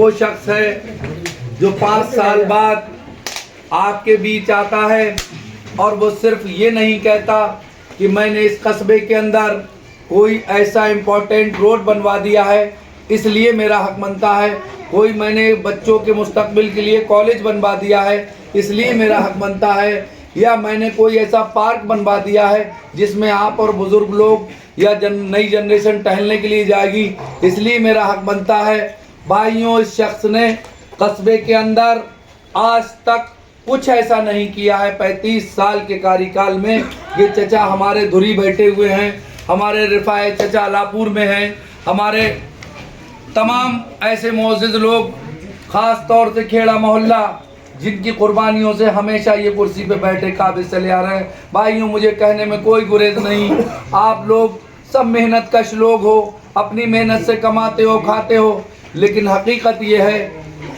वो शख्स है जो 5 साल बाद आपके बीच आता है और वो सिर्फ ये नहीं कहता कि मैंने इस कस्बे के अंदर कोई ऐसा इम्पोर्टेंट रोड बनवा दिया है इसलिए मेरा हक बनता है, कोई मैंने बच्चों के मुस्तकबिल के लिए कॉलेज बनवा दिया है इसलिए मेरा हक बनता है, या मैंने कोई ऐसा पार्क बनवा दिया है जिसमें आप और बुज़ुर्ग लोग या नई जनरेशन टहलने के लिए जाएगी इसलिए मेरा हक बनता है। भाइयों, इस शख्स ने कस्बे के अंदर आज तक कुछ ऐसा नहीं किया है। 35 साल के कार्यकाल में ये चचा हमारे धुरी बैठे हुए हैं, हमारे रिफाए चचा अलापुर में हैं, हमारे तमाम ऐसे मोअज़्ज़िज़ लोग, ख़ास तौर से खेड़ा मोहल्ला जिनकी कुर्बानियों से हमेशा ये कुर्सी पे बैठे काबिज चले आ रहे हैं। भाइयों, मुझे कहने में कोई गुरेज नहीं, आप लोग सब मेहनत कश लोग हो, अपनी मेहनत से कमाते हो खाते हो, लेकिन हकीकत ये है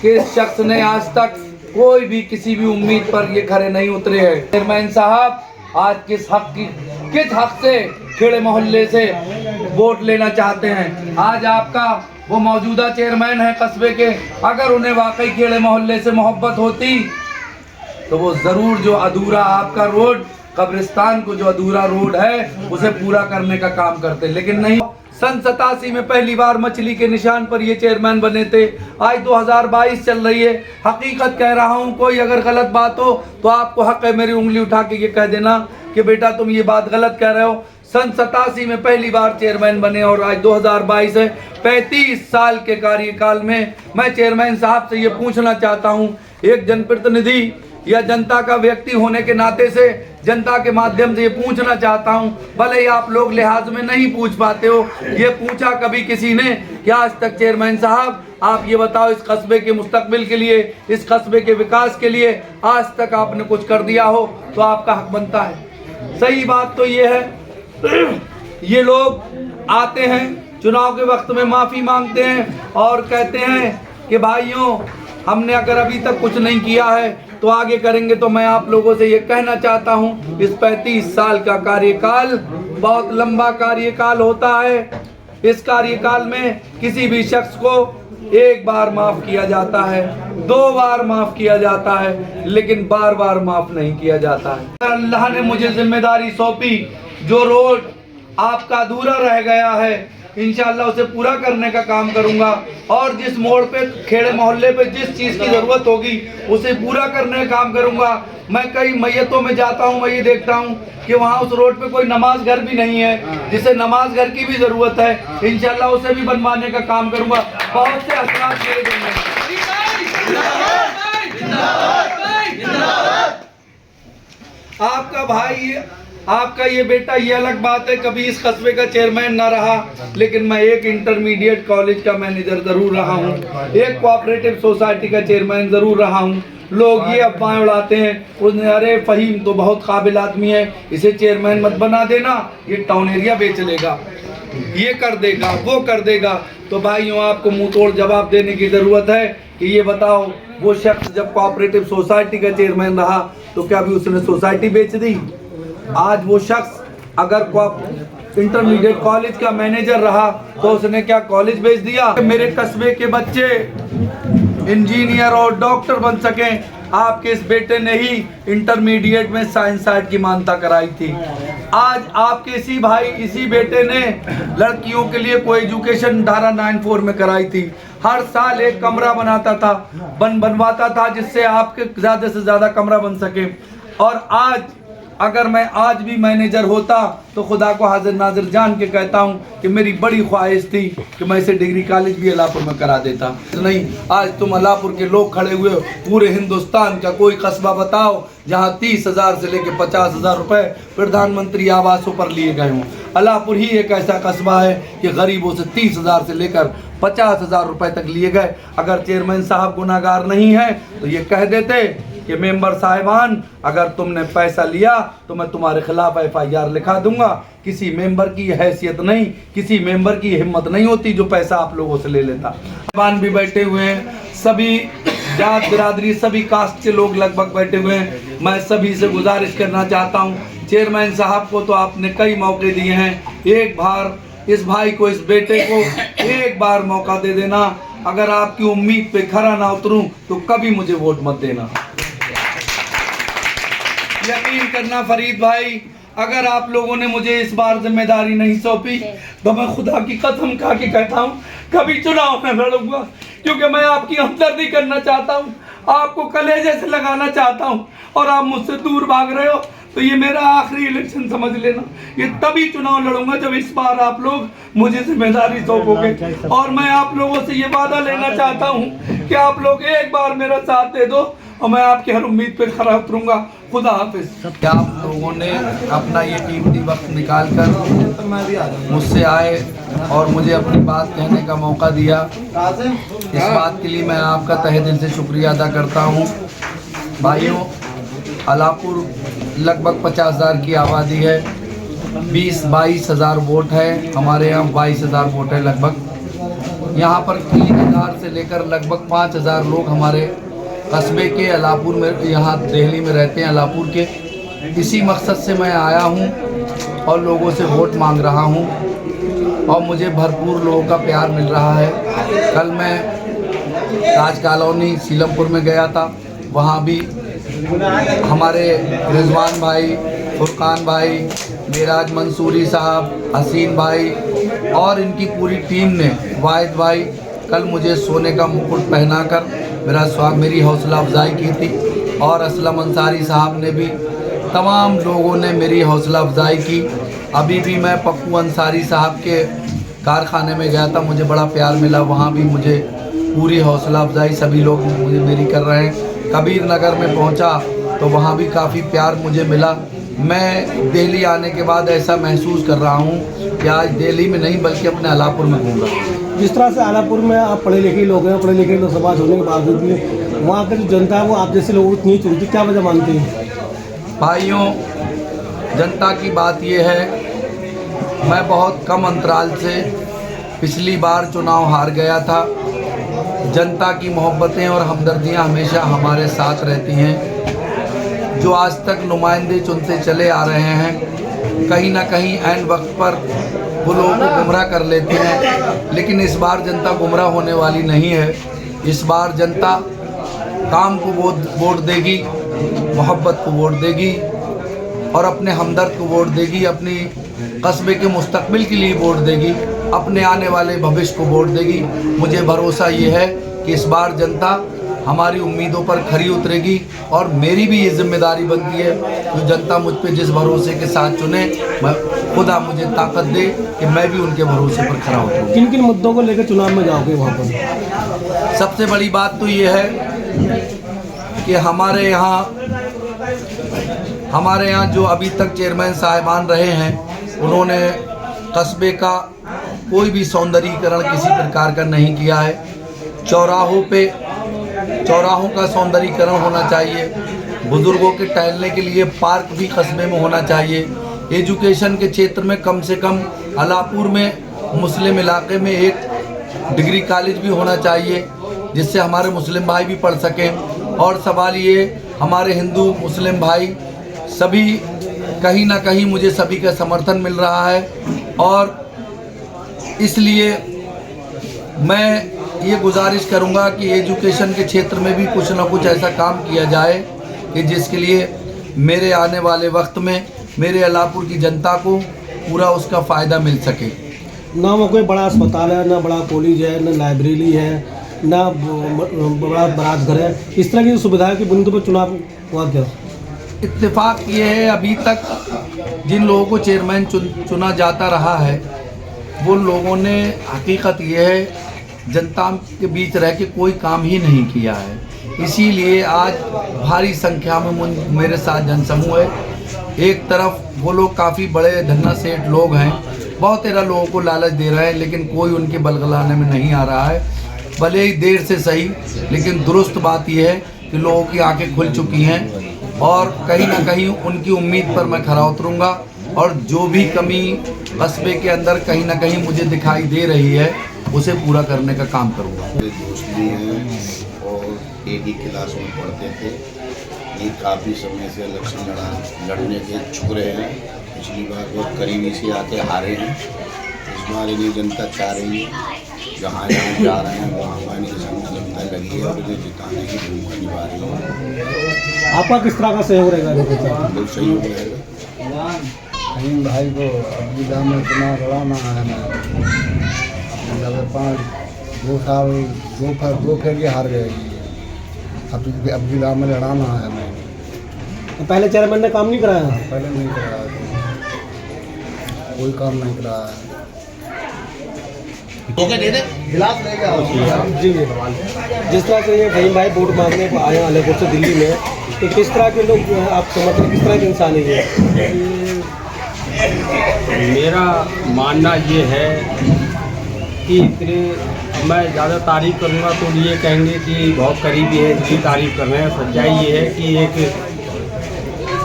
कि इस शख्स ने आज तक कोई भी किसी भी उम्मीद पर ये खरे नहीं उतरे हैं। चेयरमैन साहब, आज किस हक से खेड़े मोहल्ले से वोट लेना चाहते हैं? आज आपका वो मौजूदा चेयरमैन है कस्बे के, अगर उन्हें वाकई खेड़े मोहल्ले से मोहब्बत होती तो वो ज़रूर जो अधूरा आपका रोड, कब्रिस्तान को जो अधूरा रोड है उसे पूरा करने का काम करते, लेकिन नहीं। सन 87 में पहली बार मछली के निशान पर ये चेयरमैन बने थे। आज 2022 चल रही है। हकीकत कह रहा हूँ, कोई अगर गलत बात हो तो आपको हक है मेरी उंगली उठा के ये कह देना कि बेटा तुम ये बात गलत कह रहे हो। सन 87 में पहली बार चेयरमैन बने और आज 2022 है। 35 साल के कार्यकाल में मैं चेयरमैन साहब से ये पूछना चाहता हूँ, एक जनप्रतिनिधि या जनता का व्यक्ति होने के नाते से जनता के माध्यम से ये पूछना चाहता हूँ, भले ही आप लोग लिहाज में नहीं पूछ पाते हो, ये पूछा कभी किसी ने कि आज तक चेयरमैन साहब आप ये बताओ, इस कस्बे के मुस्तकबिल के लिए, इस कस्बे के विकास के लिए आज तक आपने कुछ कर दिया हो तो आपका हक बनता है। सही बात तो ये है, ये लोग आते हैं चुनाव के वक्त में माफ़ी मांगते हैं और कहते हैं कि भाइयों हमने अगर अभी तक कुछ नहीं किया है तो आगे करेंगे। तो मैं आप लोगों से ये कहना चाहता हूँ, इस 35 साल का कार्यकाल बहुत लंबा कार्यकाल होता है। इस कार्यकाल में किसी भी शख्स को एक बार माफ़ किया जाता है, 2 बार माफ़ किया जाता है, लेकिन बार बार माफ़ नहीं किया जाता है। अल्लाह ने मुझे जिम्मेदारी सौंपी, जो रोड आपका अधूरा रह गया है इंशाअल्लाह उसे पूरा करने का काम करूंगा, और जिस मोड़ पे खेड़े मोहल्ले पे जिस चीज़ की ज़रूरत होगी उसे पूरा करने का काम करूंगा। मैं कई मैयतों में जाता हूं, मैं ये देखता हूं कि वहां उस रोड पे कोई नमाज घर भी नहीं है, जिसे नमाज घर की भी ज़रूरत है, इंशाअल्लाह उसे भी बनवाने का काम करूंगा। बहुत से असरात मेरे दिल में। आपका भाई, आपका ये बेटा, ये अलग बात है, कभी इस कस्बे का चेयरमैन ना रहा, लेकिन मैं एक इंटरमीडिएट कॉलेज का मैनेजर ज़रूर रहा हूँ, एक कोऑपरेटिव सोसाइटी का चेयरमैन ज़रूर रहा हूँ। लोग ये अफवाहें उड़ाते हैं, उसने अरे फ़हीम तो बहुत काबिल आदमी है, इसे चेयरमैन मत बना देना, ये टाउन एरिया बेच लेगा, ये कर देगा, वो कर देगा। तो भाइयों, आपको मुंह तोड़ जवाब देने की ज़रूरत है कि ये बताओ, वो शख्स जब कोऑपरेटिव सोसाइटी का चेयरमैन रहा तो क्या अभी उसने सोसाइटी बेच दी? आज वो शख्स अगर इंटरमीडिएट कॉलेज का मैनेजर रहा तो उसने क्या कॉलेज बेच दिया? मेरे कस्बे के बच्चे इंजीनियर और डॉक्टर बन सकें, आपके इस बेटे ने ही इंटरमीडिएट में साइंस साइड की मान्यता कराई थी। आज आपके इसी बेटे ने लड़कियों के लिए कोई एजुकेशन धारा 94 में कराई थी। हर साल एक कमरा बनाता था, बनवाता था, जिससे आपके ज़्यादा से ज़्यादा कमरा बन सके। और आज अगर मैं आज भी मैनेजर होता तो खुदा को हाजिर नाजिर जान के कहता हूँ कि मेरी बड़ी ख्वाहिश थी कि मैं इसे डिग्री कॉलेज भी अलापुर में करा देता। नहीं, आज तुम अलापुर के लोग खड़े हुए हो, पूरे हिंदुस्तान का कोई कस्बा बताओ जहाँ 30,000 से लेकर 50,000 रुपये प्रधानमंत्री आवासों पर लिए गए हों। अलापुर ही एक ऐसा कस्बा है कि गरीबों से 30,000 से लेकर 50,000 रुपये तक लिए गए। अगर चेयरमैन साहब गुनाहगार नहीं है तो ये कह देते कि मेंबर साहिबान, अगर तुमने पैसा लिया तो मैं तुम्हारे खिलाफ FIR लिखा दूंगा। किसी मेंबर की हैसियत नहीं, किसी मेंबर की हिम्मत नहीं होती जो पैसा आप लोगों से ले लेता। साहिबान भी बैठे हुए हैं, सभी जात बिरादरी, सभी कास्ट के लोग लगभग बैठे हुए हैं। मैं सभी से गुजारिश करना चाहता हूँ, चेयरमैन साहब को तो आपने कई मौके दिए हैं, एक बार इस भाई को, इस बेटे को एक बार मौका दे देना। अगर आपकी उम्मीद पे खरा ना उतरूं तो कभी मुझे वोट मत देना। यकीन करना फरीद भाई, अगर आप लोगों ने मुझे इस बार जिम्मेदारी नहीं सौंपी तो मैं खुदा की कसम खा के कहता हूँ कभी चुनाव में लड़ूंगा, क्योंकि मैं आपकी हमदर्दी करना चाहता हूँ, आपको कलेजे से लगाना चाहता हूँ, और आप मुझसे दूर भाग रहे हो तो ये मेरा आखिरी इलेक्शन समझ लेना। ये तभी चुनाव लड़ूंगा जब इस बार आप लोग मुझे जिम्मेदारी सौंपोगे, और मैं आप लोगों से ये वादा लेना चाहता हूँ कि आप लोग एक बार मेरा साथ दे दो और मैं आपकी हर उम्मीद पे खरा उतरूंगा। खुदा हाफिज। क्या आप लोगों ने अपना ये कीमती वक्त निकाल कर मुझसे आए और मुझे अपनी बात कहने का मौका दिया, इस बात के लिए मैं आपका तहे दिल से शुक्रिया अदा करता हूँ। भाइयों, अलापुर लगभग 50,000 की आबादी है, 20-22 हज़ार वोट है, हमारे यहाँ 22 हज़ार वोट है लगभग। यहाँ पर 3,000 से लेकर लगभग 5,000 लोग हमारे कस्बे के अलापुर में, यहाँ दिल्ली में रहते हैं अलापुर के। इसी मकसद से मैं आया हूँ और लोगों से वोट मांग रहा हूँ, और मुझे भरपूर लोगों का प्यार मिल रहा है। कल मैं राज कॉलोनी सीलमपुर में गया था, वहाँ भी हमारे रिजवान भाई, फुरकान भाई, मेराज मंसूरी साहब, हसीन भाई और इनकी पूरी टीम ने, वाहिद भाई, कल मुझे सोने का मुकुट पहनाकर मेरी हौसला अफजाई की थी, और असलम अंसारी साहब ने भी, तमाम लोगों ने मेरी हौसला अफजाई की। अभी भी मैं पप्पू अंसारी साहब के कारखाने में गया था, मुझे बड़ा प्यार मिला, वहाँ भी मुझे पूरी हौसला अफजाई सभी लोग मुझे मेरी कर रहे हैं। कबीर नगर में पहुँचा तो वहाँ भी काफ़ी प्यार मुझे मिला। मैं दिल्ली आने के बाद ऐसा महसूस कर रहा हूँ कि आज दिल्ली में नहीं बल्कि अपने अलापुर में घूम रहा हूँ। जिस तरह से अलापुर में आप पढ़े लिखे लोग हैं, पढ़े लिखे लोग समाज होने के बावजूद भी वहाँ की जो जनता है वो आप जैसे लोगों को नहीं चुनती, क्या वजह मानते हैं? भाइयों, जनता की बात यह है, मैं बहुत कम अंतराल से पिछली बार चुनाव हार गया था। जनता की मोहब्बतें और हमदर्दियाँ हमेशा हमारे साथ रहती हैं। जो आज तक नुमाइंदे चुनते चले आ रहे हैं, कहीं ना कहीं ऐन वक्त पर वो लोगों को गुमराह कर लेते हैं, लेकिन इस बार जनता गुमराह होने वाली नहीं है। इस बार जनता काम को वोट देगी, मोहब्बत को वोट देगी और अपने हमदर्द को वोट देगी, अपनी कस्बे के मुस्तकबिल के लिए वोट देगी, अपने आने वाले भविष्य को वोट देगी। मुझे भरोसा ये है कि इस बार जनता हमारी उम्मीदों पर खरी उतरेगी, और मेरी भी ये जिम्मेदारी बनती है जो जनता मुझ पे जिस भरोसे के साथ चुने, मैं खुदा मुझे ताकत दे कि मैं भी उनके भरोसे पर खरा उतरूँ। किन किन मुद्दों को लेकर चुनाव में जाओगे वहाँ पर? सबसे बड़ी बात तो ये है कि हमारे यहाँ जो अभी तक चेयरमैन साहिबान रहे हैं, उन्होंने कस्बे का कोई भी सौंदर्यीकरण किसी प्रकार का नहीं किया है। चौराहों का सौंदर्यीकरण होना चाहिए, बुजुर्गों के टहलने के लिए पार्क भी कस्बे में होना चाहिए। एजुकेशन के क्षेत्र में कम से कम अलापुर में मुस्लिम इलाके में एक डिग्री कॉलेज भी होना चाहिए, जिससे हमारे मुस्लिम भाई भी पढ़ सकें। और सवाल ये, हमारे हिंदू मुस्लिम भाई सभी कहीं ना कहीं मुझे सभी का समर्थन मिल रहा है, और इसलिए मैं ये गुजारिश करूंगा कि एजुकेशन के क्षेत्र में भी कुछ ना कुछ ऐसा काम किया जाए कि जिसके लिए मेरे आने वाले वक्त में मेरे अलापुर की जनता को पूरा उसका फ़ायदा मिल सके। ना वो कोई बड़ा अस्पताल है, ना बड़ा कॉलेज है, ना लाइब्रेरी है, ना बड़ा बरात घर है, इस तरह की सुविधाओं की बुनियाद पर चुनाव हुआ क्या? इत्तेफाक ये है, अभी तक जिन लोगों को चेयरमैन चुना जाता रहा है, वो लोगों ने हकीकत ये है जनता के बीच रह के कोई काम ही नहीं किया है। इसीलिए आज भारी संख्या में मेरे साथ जनसमूह है। एक तरफ वो लोग काफ़ी बड़े धन्ना सेठ लोग हैं, बहुत तेरह लोगों को लालच दे रहे हैं, लेकिन कोई उनके बलगलाने में नहीं आ रहा है। भले ही देर से सही, लेकिन दुरुस्त बात यह है कि लोगों की आंखें खुल चुकी हैं, और कहीं ना कहीं उनकी उम्मीद पर मैं खरा उतरूँगा, और जो भी कमी कस्बे के अंदर कहीं ना कहीं मुझे दिखाई दे रही है उसे पूरा करने का काम करूँगा। मेरे दोस्त भी हैं और एक ही क्लास में पढ़ते थे। ये काफ़ी समय से इलेक्शन लड़ने के इच्छुक रहे हैं। पिछली बार बहुत करीबी से आके हारे हैं। इस बार इन्हें जनता चाह रही है जहाँ जहाँ जा रहे हैं वहाँ वहाँ इनके संग निरंतर लगी है और इन्हें जिताने की भूमिका निभा रही है। आपका किस तरह का सहयोग रहेगा इनके साथ? बहुत सहयोग रहेगा। फहीम भाई को अब जिला में चुनाव लड़ाना है ना, मतलब 2 साल 2 फेर हार गए। अब जिला में लड़ाना है मैं। तो पहले चेयरमैन ने काम नहीं कराया? पहले नहीं कराया, कोई काम नहीं कराया है। गिलास ले गया जी जिस तरह से ये फहीम भाई वोट मांगने को आए आलेपुर से दिल्ली में, तो किस तरह के लोग आप समझते हैं, किस तरह के इंसान है ये? मेरा मानना ये है कि इतने मैं ज़्यादा तारीफ करूँगा तो ये कहेंगे कि बहुत करीबी है, इसकी तारीफ कर रहे हैं। सच्चाई ये है कि एक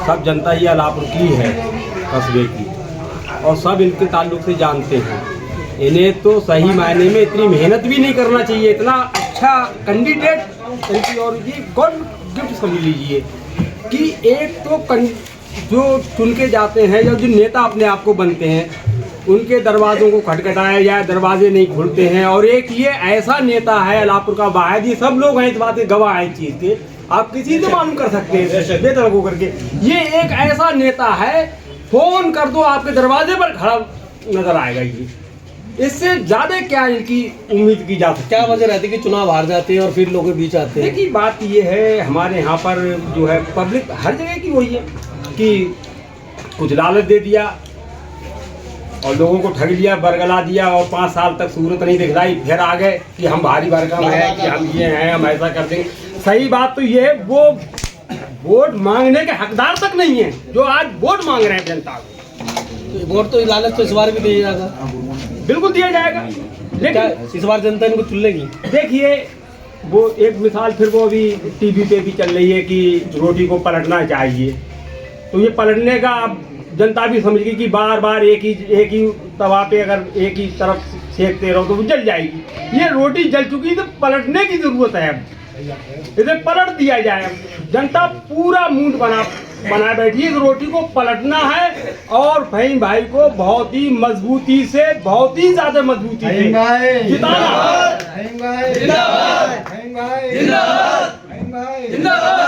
सब जनता ये अलापुर की है कस्बे की, और सब इनके ताल्लुक से जानते हैं। इन्हें तो सही मायने में इतनी मेहनत भी नहीं करना चाहिए। इतना अच्छा कैंडिडेट इनकी, और ये गॉड गिफ्ट समझ लीजिए कि एक तो जो चुन के जाते हैं या जो नेता अपने आप को बनते हैं, उनके दरवाज़ों को खटखटाया जाए, दरवाजे नहीं खुलते हैं। और एक ये ऐसा नेता है अलापुर का वाहिद, ये सब लोग हैं इस बात के गवाह हैं, इस चीज़ के आप किसी से मालूम कर सकते हैं बेतरक होकर के। ये एक ऐसा नेता है, फ़ोन कर दो आपके दरवाजे पर खड़ा नजर आएगा। ये इससे ज़्यादा क्या इनकी उम्मीद की जा सकती? क्या वजह रहती है कि चुनाव हार जाते हैं और फिर लोगों के बीच आते हैं? देखिए बात ये है, हमारे यहाँ पर जो है पब्लिक हर जगह की वही है कि कुछ लालच दे दिया और लोगों को ठग लिया, बरगला दिया, और 5 साल तक सूरत नहीं दिखलाई, फिर आ गए कि हम भारी भरकम है, कि हम ये हैं, हम ऐसा कर देंगे। सही बात तो ये है, वो वोट मांगने के हकदार तक नहीं है जो आज वोट मांग रहे हैं जनता को। वोट तो लालच तो इस बार भी दिया जाएगा, बिल्कुल दिया जाएगा, क्या लेकिन इस बार जनता इनको चुन लेगी? देखिए वो एक मिसाल फिर वो अभी टीवी पे भी चल रही है कि रोटी को पलटना चाहिए। तो ये पलटने का अब जनता भी समझ गई कि बार बार एक ही तवा पे अगर एक ही तरफ सेकते रहो तो वो जल जाएगी। ये रोटी जल चुकी तो पलटने की जरूरत है, अब इसे पलट दिया जाए। जनता पूरा मूड बना बैठी है, इस रोटी को पलटना है और फहीम भाई को बहुत ही मजबूती से, बहुत ही ज्यादा मजबूती से जिताना। फहीम भाई जिंदाबाद, फहीम भाई जिंदाबाद, फहीम भाई जिंदाबाद।